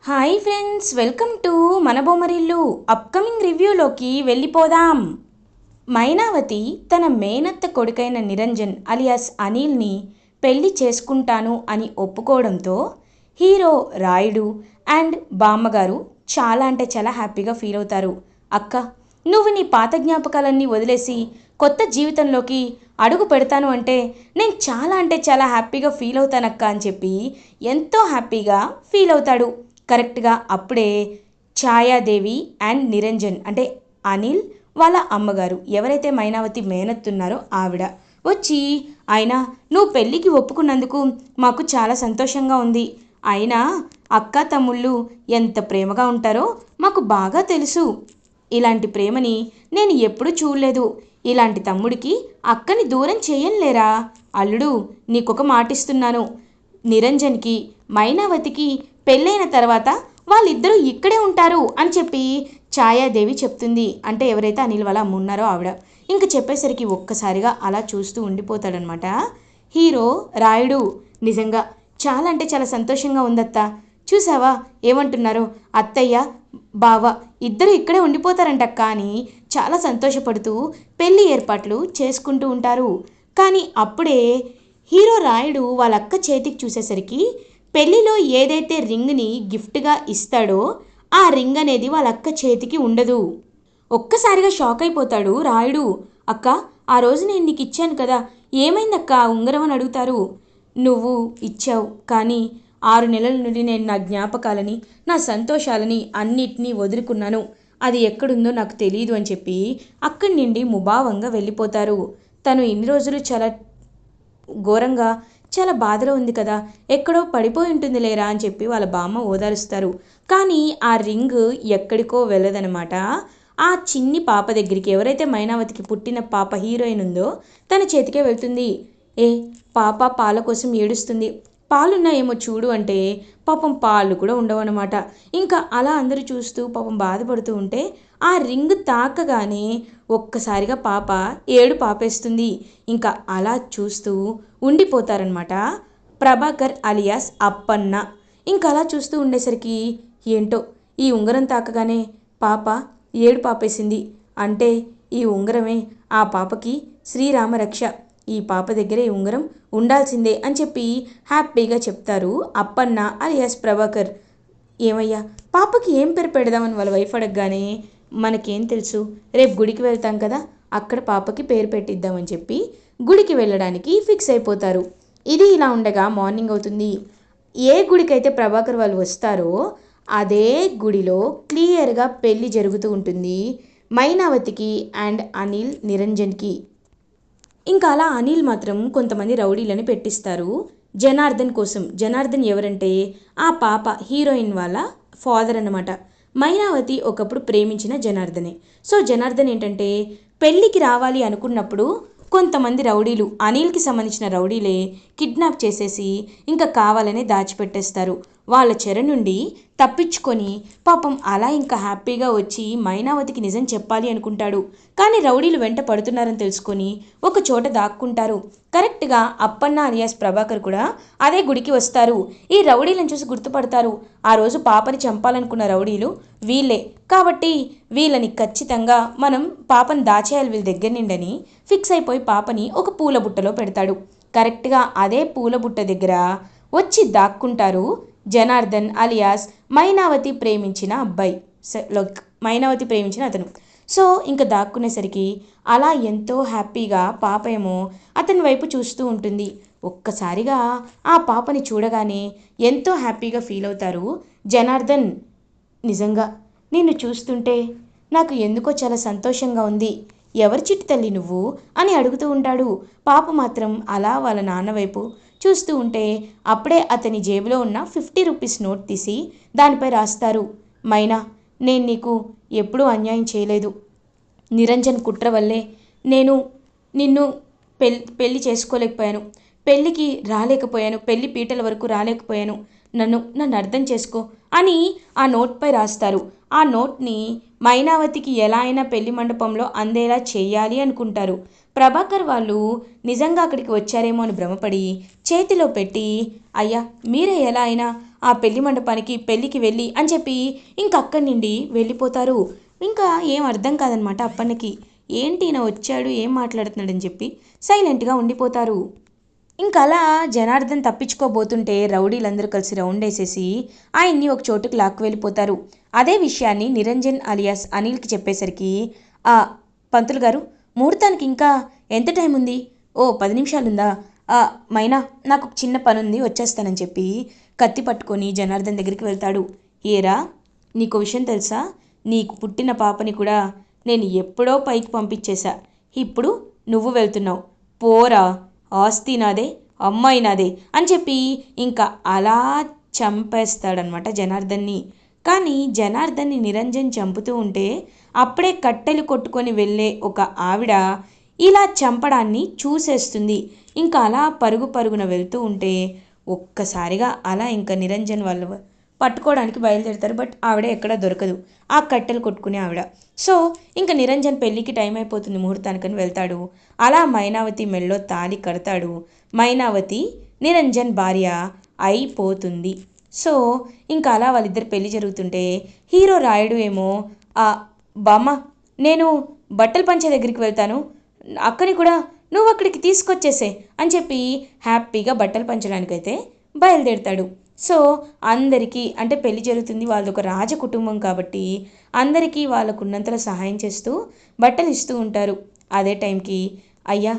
Hi friends, welcome to మన Bommarillu. Upcoming రివ్యూలోకి వెళ్ళిపోదాం. మైనావతి తన మేనత్త కొడుకైన నిరంజన్ అలియాస్ అనిల్ని పెళ్లి చేసుకుంటాను అని ఒప్పుకోవడంతో హీరో రాయుడు అండ్ బామ్మగారు చాలా అంటే చాలా హ్యాపీగా ఫీల్ అవుతారు. అక్క, నువ్వు నీ పాత జ్ఞాపకాలన్నీ వదిలేసి కొత్త జీవితంలోకి అడుగు పెడతాను అంటే నేను చాలా అంటే చాలా హ్యాపీగా ఫీల్ అవుతానక్క అని చెప్పి ఎంతో హ్యాపీగా ఫీల్ అవుతాడు. కరెక్ట్గా అప్పుడే ఛాయాదేవి అండ్ నిరంజన్ అంటే అనిల్ వాళ్ళ అమ్మగారు ఎవరైతే మైనావతి మేనత్తున్నారో ఆవిడ వచ్చి, అయినా నువ్వు పెళ్ళికి ఒప్పుకున్నందుకు మాకు చాలా సంతోషంగా ఉంది. అయినా అక్క తమ్ముళ్ళు ఎంత ప్రేమగా ఉంటారో మాకు బాగా తెలుసు. ఇలాంటి ప్రేమని నేను ఎప్పుడూ చూడలేదు. ఇలాంటి తమ్ముడికి అక్కని దూరం చేయనులేరా. అల్లుడు, నీకొక మాటిస్తున్నాను. నిరంజన్కి మైనావతికి పెళ్ళైన తర్వాత వాళ్ళిద్దరూ ఇక్కడే ఉంటారు అని చెప్పి ఛాయాదేవి చెప్తుంది. అంటే ఎవరైతే అనిల్ వాళ్ళ అమ్మ ఉన్నారో ఆవిడ. ఇంక చెప్పేసరికి ఒక్కసారిగా అలా చూస్తూ ఉండిపోతాడనమాట హీరో రాయుడు. నిజంగా చాలా అంటే చాలా సంతోషంగా ఉందత్త. చూసావా ఏమంటున్నారో, అత్తయ్య బావ ఇద్దరు ఇక్కడే ఉండిపోతారంటక్క అని చాలా సంతోషపడుతూ పెళ్లి ఏర్పాట్లు చేసుకుంటూ ఉంటారు. కానీ అప్పుడే హీరో రాయుడు వాళ్ళ అక్క చేతికి చూసేసరికి పెళ్లిలో ఏదైతే రింగ్ని గిఫ్ట్గా ఇస్తాడో ఆ రింగ్ అనేది వాళ్ళ అక్క చేతికి ఉండదు. ఒక్కసారిగా షాక్ అయిపోతాడు రాయుడు. అక్క, ఆ రోజు నేను నీకు ఇచ్చాను కదా, ఏమైందక్క ఆ ఉంగరం అని అడుగుతారు. నువ్వు ఇచ్చావు, కానీ 6 నెలల నుండి నేను నా జ్ఞాపకాలని నా సంతోషాలని అన్నిటినీ వదులుకున్నాను. అది ఎక్కడుందో నాకు తెలియదు అని చెప్పి అక్కడి నుండి ముభావంగా వెళ్ళిపోతారు. తను ఇన్ని రోజులు చాలా ఘోరంగా చాలా బాధలో ఉంది కదా, ఎక్కడో పడిపోయి ఉంటుంది లేరా అని చెప్పి వాళ్ళ బామ్మ ఓదారుస్తారు. కానీ ఆ రింగ్ ఎక్కడికో వెళ్ళదనమాట. ఆ చిన్ని పాప దగ్గరికి, ఎవరైతే మైనావతికి పుట్టిన పాప హీరోయిన్ ఉందో తన చేతికే వెళ్తుంది. ఏ పాప పాల కోసం ఏడుస్తుంది. పాలున్నాయేమో చూడు అంటే పాపం పాలు కూడా ఉండవన్నమాట. ఇంకా అలా అందరూ చూస్తూ పాపం బాధపడుతూ ఉంటే ఆ రింగ్ తాకగానే ఒక్కసారిగా పాప ఏడు పాపేస్తుంది. ఇంకా అలా చూస్తూ ఉండిపోతారనమాట ప్రభాకర్ అలియాస్ అప్పన్న. ఇంకా అలా చూస్తూ ఉండేసరికి ఏంటో ఈ ఉంగరం తాకగానే పాప ఏడు పాపేసింది. అంటే ఈ ఉంగరమే ఆ పాపకి శ్రీరామ రక్ష. ఈ పాప దగ్గర ఈ ఉంగరం ఉండాల్సిందే అని చెప్పి హ్యాపీగా చెప్తారు అప్పన్న అలియాస్ ప్రభాకర్. ఏమయ్యా, పాపకి ఏం పేరు పెడదామని వాళ్ళ వైఫ్ అడగగానే, మనకేం తెలుసు, రేపు గుడికి వెళ్తాం కదా, అక్కడ పాపకి పేరు పెట్టిద్దామని చెప్పి గుడికి వెళ్ళడానికి ఫిక్స్ అయిపోతారు. ఇది ఇలా ఉండగా మార్నింగ్ అవుతుంది. ఏ గుడికైతే ప్రభాకర్ వాళ్ళు వస్తారో అదే గుడిలో క్లియర్గా పెళ్ళి జరుగుతూ ఉంటుంది మైనావతికి అండ్ అనిల్ నిరంజన్కి. ఇంకా అలా అనిల్ మాత్రం కొంతమంది రౌడీలని పెట్టిస్తారు జనార్దన్ కోసం. జనార్దన్ ఎవరంటే ఆ పాప హీరోయిన్ వాళ్ళ ఫాదర్ అన్నమాట. మైనావతి ఒకప్పుడు ప్రేమించిన జనార్దనే. సో జనార్దన్ ఏంటంటే పెళ్ళికి రావాలి అనుకున్నప్పుడు కొంతమంది రౌడీలు, అనిల్కి సంబంధించిన రౌడీలే కిడ్నాప్ చేసేసి ఇంకా కావాలని దాచిపెట్టేస్తారు. వాళ్ళ చెర నుండి తప్పించుకొని పాపం అలా ఇంకా హ్యాపీగా వచ్చి మైనావతికి నిజం చెప్పాలి అనుకుంటాడు. కానీ రౌడీలు వెంట పడుతున్నారని తెలుసుకొని ఒక చోట దాక్కుంటారు. కరెక్ట్గా అప్పన్న అలియాస్ ప్రభాకర్ కూడా అదే గుడికి వస్తారు. ఈ రౌడీలను చూసి గుర్తుపడతారు. ఆ రోజు పాపని చంపాలనుకున్న రౌడీలు వీళ్ళే కాబట్టి వీళ్ళని ఖచ్చితంగా మనం పాపని దాచేయాలి వీళ్ళ దగ్గర నిండని ఫిక్స్ అయిపోయి పాపని ఒక పూల బుట్టలో పెడతాడు. కరెక్ట్గా అదే పూల బుట్ట దగ్గర వచ్చి దాక్కుంటారు జనార్దన్ అలియాస్ మైనావతి ప్రేమించిన అబ్బాయి, మైనావతి ప్రేమించిన అతను. సో ఇంకా దాక్కునేసరికి అలా ఎంతో హ్యాపీగా పాప ఏమో అతని వైపు చూస్తూ ఉంటుంది. ఒక్కసారిగా ఆ పాపని చూడగానే ఎంతో హ్యాపీగా ఫీల్ అవుతారు జనార్దన్. నిజంగా నిన్ను చూస్తుంటే నాకు ఎందుకో చాలా సంతోషంగా ఉంది. ఎవరి చిట్టి తల్లి నువ్వు అని అడుగుతూ ఉంటాడు. పాప మాత్రం అలా వాళ్ళ నాన్న వైపు చూస్తూ ఉంటే అప్పుడే అతని జేబులో ఉన్న 50 రూపీస్ నోట్ తీసి దానిపై రాస్తారు. మైనా, నేను నీకు ఎప్పుడూ అన్యాయం చేయలేదు. నిరంజన్ కుట్ర వల్లే నేను నిన్ను పెళ్ళి చేసుకోలేకపోయాను, పెళ్ళికి రాలేకపోయాను, పెళ్లి పీటల వరకు రాలేకపోయాను. నన్ను అర్థం చేసుకో అని ఆ నోట్పై రాస్తారు. ఆ నోట్ని మైనావతికి ఎలా అయినా పెళ్లి మండపంలో అందేలా చేయాలి అనుకుంటారు. ప్రభాకర్ వాళ్ళు నిజంగా అక్కడికి వచ్చారేమో అని భ్రమపడి చేతిలో పెట్టి, అయ్యా మీరే ఎలా అయినా ఆ పెళ్లి మండపానికి పెళ్ళికి వెళ్ళి అని చెప్పి ఇంక అక్కడి నుండి వెళ్ళిపోతారు. ఇంకా ఏం అర్థం కాదనమాట అప్పన్నకి. ఏంటి ఈయన వచ్చాడు ఏం మాట్లాడుతున్నాడని చెప్పి సైలెంట్గా ఉండిపోతారు. ఇంకా అలా జనార్దన్ తప్పించుకోబోతుంటే రౌడీలందరూ కలిసి రౌండ్ వేసేసి ఆయన్ని ఒక చోటుకు లాక్కు వెళ్ళిపోతారు. అదే విషయాన్ని నిరంజన్ అలియాస్ అనిల్కి చెప్పేసరికి, ఆ పంతులు గారు ముహూర్తానికి ఇంకా ఎంత టైం ఉంది? ఓ 10 నిమిషాలుందా? మైనా నాకు ఒక చిన్న పని ఉంది వచ్చేస్తానని చెప్పి కత్తి పట్టుకొని జనార్దన్ దగ్గరికి వెళ్తాడు. ఏరా నీకు విషయం తెలుసా? నీకు పుట్టిన పాపని కూడా నేను ఎప్పుడో పైకి పంపించేశా. ఇప్పుడు నువ్వు వెళ్తున్నావు. పోరా, ఆస్తి నాదే, అమ్మాయి నాదే అని చెప్పి ఇంకా అలా చంపేస్తాడనమాట జనార్దన్ని. కానీ జనార్దన్ని నిరంజన్ చంపుతూ ఉంటే అప్పుడే కట్టెలు కొట్టుకొని వెళ్ళే ఒక ఆవిడ ఇలా చంపడాన్ని చూసేస్తుంది. ఇంకా అలా పరుగు పరుగున వెళ్తూ ఉంటే ఒక్కసారిగా అలా ఇంకా నిరంజన్ వాళ్ళు పట్టుకోవడానికి బయలుదేరుతారు. బట్ ఆవిడ ఎక్కడ దొరకదు, ఆ కట్టెలు కొట్టుకునే ఆవిడ. సో ఇంకా నిరంజన్ పెళ్ళికి టైం అయిపోతుంది ముహూర్తానికని వెళ్తాడు. అలా మైనావతి మెళ్ళో తాళి కడతాడు. మైనావతి నిరంజన్ భార్య అయిపోతుంది. సో ఇంకా అలా వాళ్ళిద్దరు పెళ్లి జరుగుతుంటే హీరో రాయుడు ఏమో, బామ్మ నేను బట్టల పంచ దగ్గరికి వెళ్తాను, అక్కని కూడా నువ్వు అక్కడికి తీసుకొచ్చేసే అని చెప్పి హ్యాపీగా బట్టలు పంచడానికైతే బయలుదేరుతాడు. సో అందరికీ అంటే పెళ్లి జరుగుతుంది, వాళ్ళది ఒక రాజ కుటుంబం కాబట్టి అందరికీ వాళ్ళకున్నంతలో సహాయం చేస్తూ బట్టలు ఇస్తూ ఉంటారు. అదే టైంకి, అయ్యా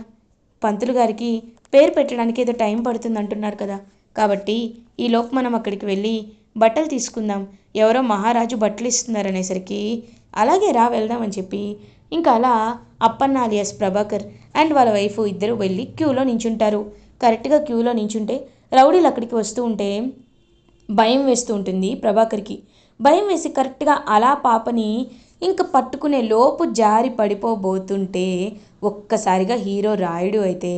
పంతులు గారికి పేరు పెట్టడానికి ఏదో టైం పడుతుంది అంటున్నారు కదా, కాబట్టి ఈలోపు మనం అక్కడికి వెళ్ళి బట్టలు తీసుకుందాం, ఎవరో మహారాజు బట్టలు ఇస్తున్నారు అనేసరికి అలాగే రా వెళ్దాం అని చెప్పి ఇంకా అలా అప్పన్న అలియాస్ ప్రభాకర్ అండ్ వాళ్ళ వైఫ్ ఇద్దరు వెళ్ళి క్యూలో నించుంటారు. కరెక్ట్గా క్యూలో నించుంటే రౌడీలు అక్కడికి వస్తూ ఉంటే భయం వేస్తూ ఉంటుంది ప్రభాకర్కి. భయం వేసి కరెక్ట్గా అలా పాపని ఇంక పట్టుకునే లోపు జారి పడిపోబోతుంటే ఒక్కసారిగా హీరో రాయుడు అయితే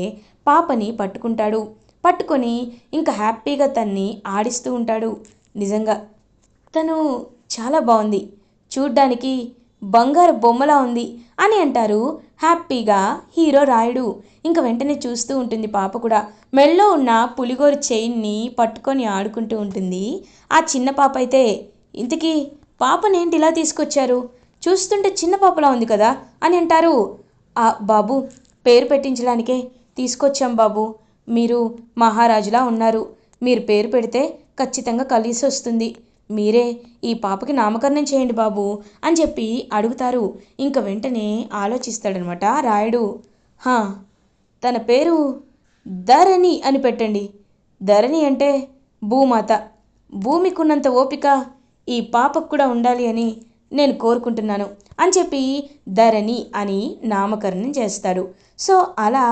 పాపని పట్టుకుంటాడు. పట్టుకొని ఇంకా హ్యాపీగా తన్ని ఆడిస్తూ ఉంటాడు. నిజంగా తను చాలా బాగుంది, చూడ్డానికి బంగారు బొమ్మలా ఉంది అని అంటారు హ్యాపీగా హీరో రాయుడు. ఇంక వెంటనే చూస్తూ ఉంటుంది పాప కూడా. మెళ్ళో ఉన్న పులిగోరు చైన్ని పట్టుకొని ఆడుకుంటూ ఉంటుంది ఆ చిన్న పాప అయితే. ఇంతకీ పాపనేంటి ఇలా తీసుకొచ్చారు, చూస్తుంటే చిన్న పాపలా ఉంది కదా అని అంటారు. బాబు పేరు పెట్టించడానికే తీసుకొచ్చాం బాబు, మీరు మహారాజులా ఉన్నారు, మీరు పేరు పెడితే ఖచ్చితంగా కలిసి వస్తుంది, మీరే ఈ పాపకి నామకరణం చేయండి బాబు అని చెప్పి అడుగుతారు. ఇంక వెంటనే ఆలోచిస్తాడనమాట రాయుడు. తన పేరు ధరణి అని పెట్టండి, ధరణి అంటే భూమాత, భూమికున్నంత ఓపిక ఈ పాపకు కూడా ఉండాలి అని నేను కోరుకుంటున్నాను అని చెప్పి ధరణి అని నామకరణం చేస్తాడు. సో అలా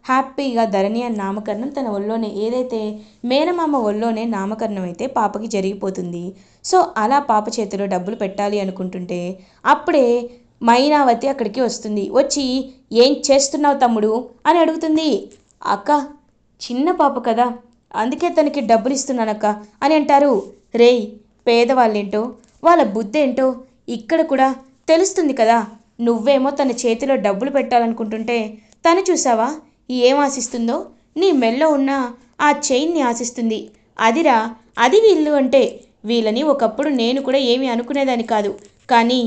హ్యాపీగా ధరణి అని నామకరణం తన ఒళ్ళోనే, ఏదైతే మేనమామ ఒళ్ళోనే నామకరణం అయితే పాపకి జరిగిపోతుంది. సో అలా పాప చేతిలో డబ్బులు పెట్టాలి అనుకుంటుంటే అప్పుడే మైనావతి అక్కడికి వస్తుంది. వచ్చి ఏం చేస్తున్నావు తమ్ముడు అని అడుగుతుంది. అక్క చిన్న పాప కదా అందుకే తనకి డబ్బులు ఇస్తున్నానక్క అని అంటారు. రేయ్ పేదవాళ్ళేంటో వాళ్ళ బుద్ధి ఏంటో ఇక్కడ కూడా తెలుస్తుంది కదా, నువ్వేమో తన చేతిలో డబ్బులు పెట్టాలనుకుంటుంటే తను చూసావా ఏం ఆశిస్తుందో, నీ మెల్లో ఉన్న ఆ చైన్ని ఆశిస్తుంది. అదిరా అది వీళ్ళు అంటే, వీళ్ళని ఒకప్పుడు నేను కూడా ఏమీ అనుకునేదాన్ని కాదు, కానీ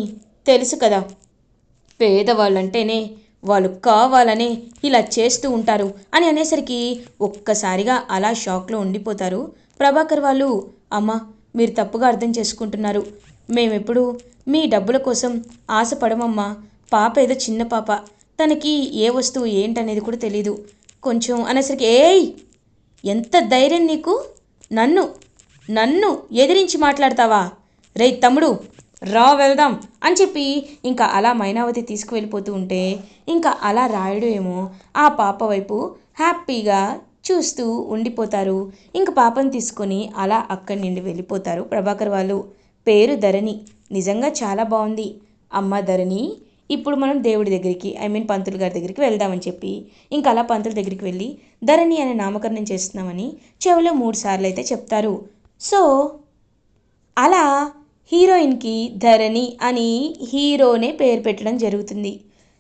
తెలుసు కదా పేదవాళ్ళంటేనే వాళ్ళు కావాలనే ఇలా చేస్తూ ఉంటారు అని అనేసరికి ఒక్కసారిగా అలా షాక్లో ఉండిపోతారు ప్రభాకర్ వాళ్ళు. అమ్మ మీరు తప్పుగా అర్థం చేసుకుంటున్నారు, మేమెప్పుడు మీ డబ్బుల కోసం ఆశపడమమ్మా, పాప ఏదో చిన్న పాప, తనకి ఏ వస్తువు ఏంటనేది కూడా తెలీదు కొంచెం అనేసరికి, ఏయ్ ఎంత ధైర్యం నీకు, నన్ను నన్ను ఎదిరించి మాట్లాడతావా, రేయ్ తమ్ముడు రా వెళ్దాం అని చెప్పి ఇంకా అలా మైనావతి తీసుకువెళ్ళిపోతూ ఉంటే ఇంకా అలా రాయుడు ఏమో ఆ పాప వైపు హ్యాపీగా చూస్తూ ఉండిపోతారు. ఇంక పాపను తీసుకొని అలా అక్కడి నుండి వెళ్ళిపోతారు ప్రభాకర్ వాళ్ళు. పేరు ధరణి, నిజంగా చాలా బాగుంది అమ్మ ధరణి, ఇప్పుడు మనం దేవుడి దగ్గరికి పంతులు గారి దగ్గరికి వెళ్దామని చెప్పి ఇంకా అలా పంతుల దగ్గరికి వెళ్ళి ధరణి అనే నామకరణం చేస్తున్నామని చెవిలో 3 సార్లు అయితే చెప్తారు. సో అలా హీరోయిన్కి ధరణి అని హీరోనే పేరు పెట్టడం జరుగుతుంది.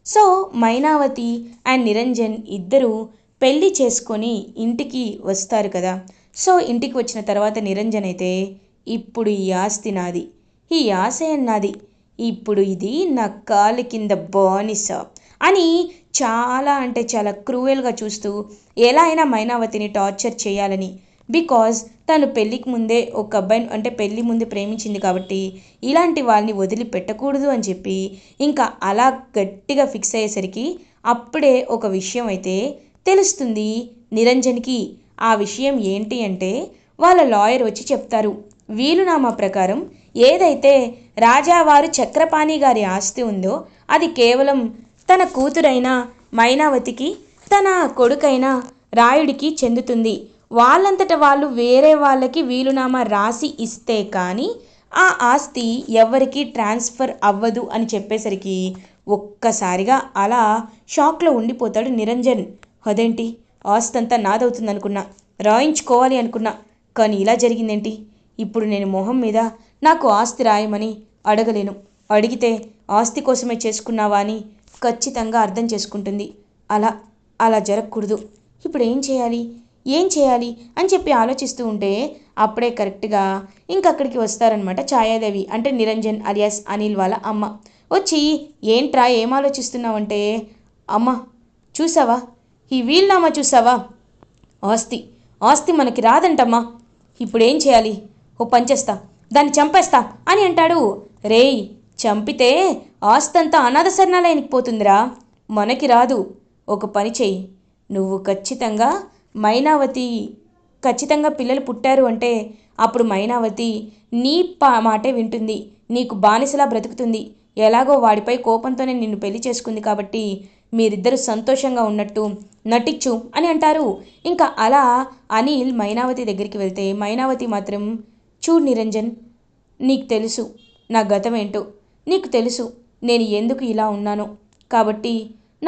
సో మైనావతి అండ్ నిరంజన్ ఇద్దరు పెళ్ళి చేసుకొని ఇంటికి వస్తారు కదా. సో ఇంటికి వచ్చిన తర్వాత నిరంజన్ అయితే, ఇప్పుడు ఈ ఆస్తి నాది, ఈ ఆశయం నాది, ఇప్పుడు ఇది నా కాలు కింద బానిస అని చాలా అంటే చాలా క్రూయల్గా చూస్తూ ఎలా అయినా మైనావతిని టార్చర్ చేయాలని, బికాజ్ తను పెళ్ళికి ముందే ఒక అబ్బాయిని అంటే పెళ్ళి ముందు ప్రేమించింది కాబట్టి ఇలాంటి వాళ్ళని వదిలిపెట్టకూడదు అని చెప్పి ఇంకా అలా గట్టిగా ఫిక్స్ అయ్యేసరికి అప్పుడే ఒక విషయం అయితే తెలుస్తుంది నిరంజన్కి. ఆ విషయం ఏంటి అంటే వాళ్ళ లాయర్ వచ్చి చెప్తారు, వీలునామా ప్రకారం ఏదైతే రాజావారు చక్రపాణి గారి ఆస్తి ఉందో అది కేవలం తన కూతురైన మైనావతికి తన కొడుకైన రాయుడికి చెందుతుంది. వాళ్ళంతట వాళ్ళు వేరే వాళ్ళకి వీలునామా రాసి ఇస్తే కానీ ఆ ఆస్తి ఎవరికి ట్రాన్స్ఫర్ అవ్వదు అని చెప్పేసరికి ఒక్కసారిగా అలా షాక్లో ఉండిపోతాడు నిరంజన్. అదేంటి, ఆస్తి అంతా నాదవుతుంది అనుకున్నా, రాయించుకోవాలి అనుకున్నా, కానీ ఇలా జరిగిందేంటి? ఇప్పుడు నేను మొహం మీద నాకు ఆస్తి రాయమని అడగలేను, అడిగితే ఆస్తి కోసమే చేసుకున్నావా అని ఖచ్చితంగా అర్థం చేసుకుంటుంది. అలా అలా జరగకూడదు. ఇప్పుడు ఏం చేయాలి అని చెప్పి ఆలోచిస్తూ ఉంటే అప్పుడే కరెక్ట్గా ఇంకక్కడికి వస్తారనమాట ఛాయాదేవి, అంటే నిరంజన్ అలియాస్ అనిల్ వాళ్ళ అమ్మ. వచ్చి, ఏంట్రా ఏం ఆలోచిస్తున్నావంటే, అమ్మ చూసావా, ఈ వీల్నామా చూసావా, ఆస్తి ఆస్తి మనకి రాదంటమ్మా, ఇప్పుడేం చేయాలి? ఓ పంచేస్తా, దాన్ని చంపేస్తా అని అంటాడు. రేయ్, చంపితే ఆస్తంతా అనాథ శరణాలయానికి పోతుందిరా, మనకి రాదు. ఒక పని చెయ్యి, నువ్వు ఖచ్చితంగా పిల్లలు పుట్టారు అంటే అప్పుడు మైనావతి నీ మాటే వింటుంది, నీకు బానిసలా బ్రతుకుతుంది. ఎలాగో వాడిపై కోపంతోనే నిన్ను పెళ్లి చేసుకుంది కాబట్టి మీరిద్దరూ సంతోషంగా ఉన్నట్టు నటించు అని అంటారు. ఇంకా అలా అనిల్ మైనావతి దగ్గరికి వెళ్తే మైనావతి మాత్రం, చూడు నిరంజన్, నీకు తెలుసు నా గతం ఏంటో, నీకు తెలుసు నేను ఎందుకు ఇలా ఉన్నానో, కాబట్టి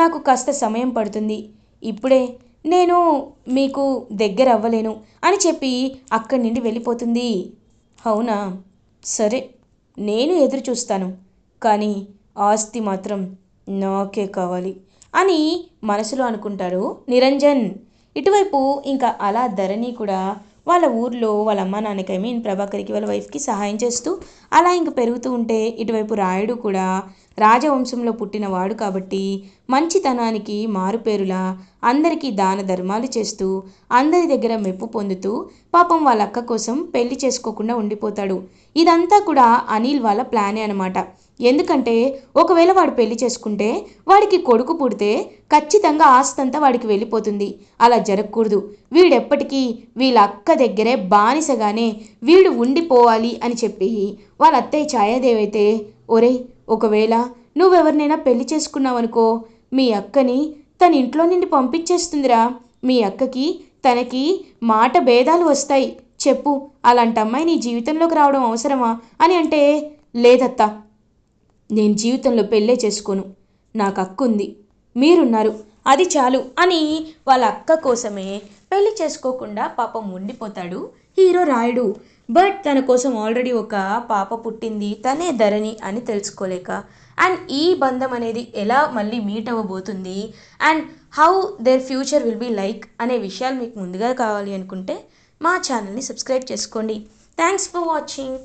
నాకు కాస్త సమయం పడుతుంది, ఇప్పుడే నేను మీకు దగ్గర అవ్వలేను అని చెప్పి అక్కడి నుండి వెళ్ళిపోతుంది. అవునా, సరే, నేను ఎదురు చూస్తాను, కానీ ఆస్తి మాత్రం నాకే కావాలి అని మనసులో అనుకుంటాడు నిరంజన్. ఇటువైపు ఇంకా అలా ధరణి కూడా వాళ్ళ ఊర్లో వాళ్ళ అమ్మ నాన్నకి ప్రభాకర్కి వాళ్ళ వైఫ్కి సహాయం చేస్తూ అలా ఇంక పెరుగుతూ ఉంటే, ఇటువైపు రాయుడు కూడా రాజవంశంలో పుట్టినవాడు కాబట్టి మంచితనానికి మారుపేరులా అందరికీ దాన ధర్మాలు చేస్తూ అందరి దగ్గర మెప్పు పొందుతూ పాపం వాళ్ళ అక్క కోసం పెళ్లి చేసుకోకుండా ఉండిపోతాడు. ఇదంతా కూడా అనిల్ వాళ్ళ ప్లానే అనమాట. ఎందుకంటే ఒకవేళ వాడు పెళ్లి చేసుకుంటే వాడికి కొడుకు పుడితే ఖచ్చితంగా ఆస్తంతా వాడికి వెళ్ళిపోతుంది. అలా జరగకూడదు, వీడెప్పటికీ వీళ్ళ అక్క దగ్గరే బానిసగానే వీడు ఉండిపోవాలి అని చెప్పి వాళ్ళ అత్తయ్య ఛాయాదేవి అయితే, ఒరే, ఒకవేళ నువ్వెవరినైనా పెళ్లి చేసుకున్నావనుకో, మీ అక్కని తన ఇంట్లో నుండి పంపించేస్తుందిరా, మీ అక్కకి తనకి మాట భేదాలు వస్తాయి, చెప్పు, అలాంటి అమ్మాయి నీ జీవితంలోకి రావడం అవసరమా అని అంటే, లేదత్తా, నేను జీవితంలో పెళ్ళే చేసుకోను, నాకు అక్క ఉంది, మీరున్నారు, అది చాలు అని వాళ్ళ అక్క కోసమే పెళ్లి చేసుకోకుండా పాపం ఉండిపోతాడు హీరో రాయుడు. బట్ తన కోసం ఆల్రెడీ ఒక పాప పుట్టింది, తనే ధరణి అని తెలుసుకోలేక, అండ్ ఈ బంధం అనేది ఎలా మళ్ళీ మీట్ అవ్వబోతుంది and how their future will be like అనే విషయాలు మీకు ముందుగా కావాలి అనుకుంటే మా ఛానల్ని సబ్స్క్రైబ్ చేసుకోండి. Thanks for watching.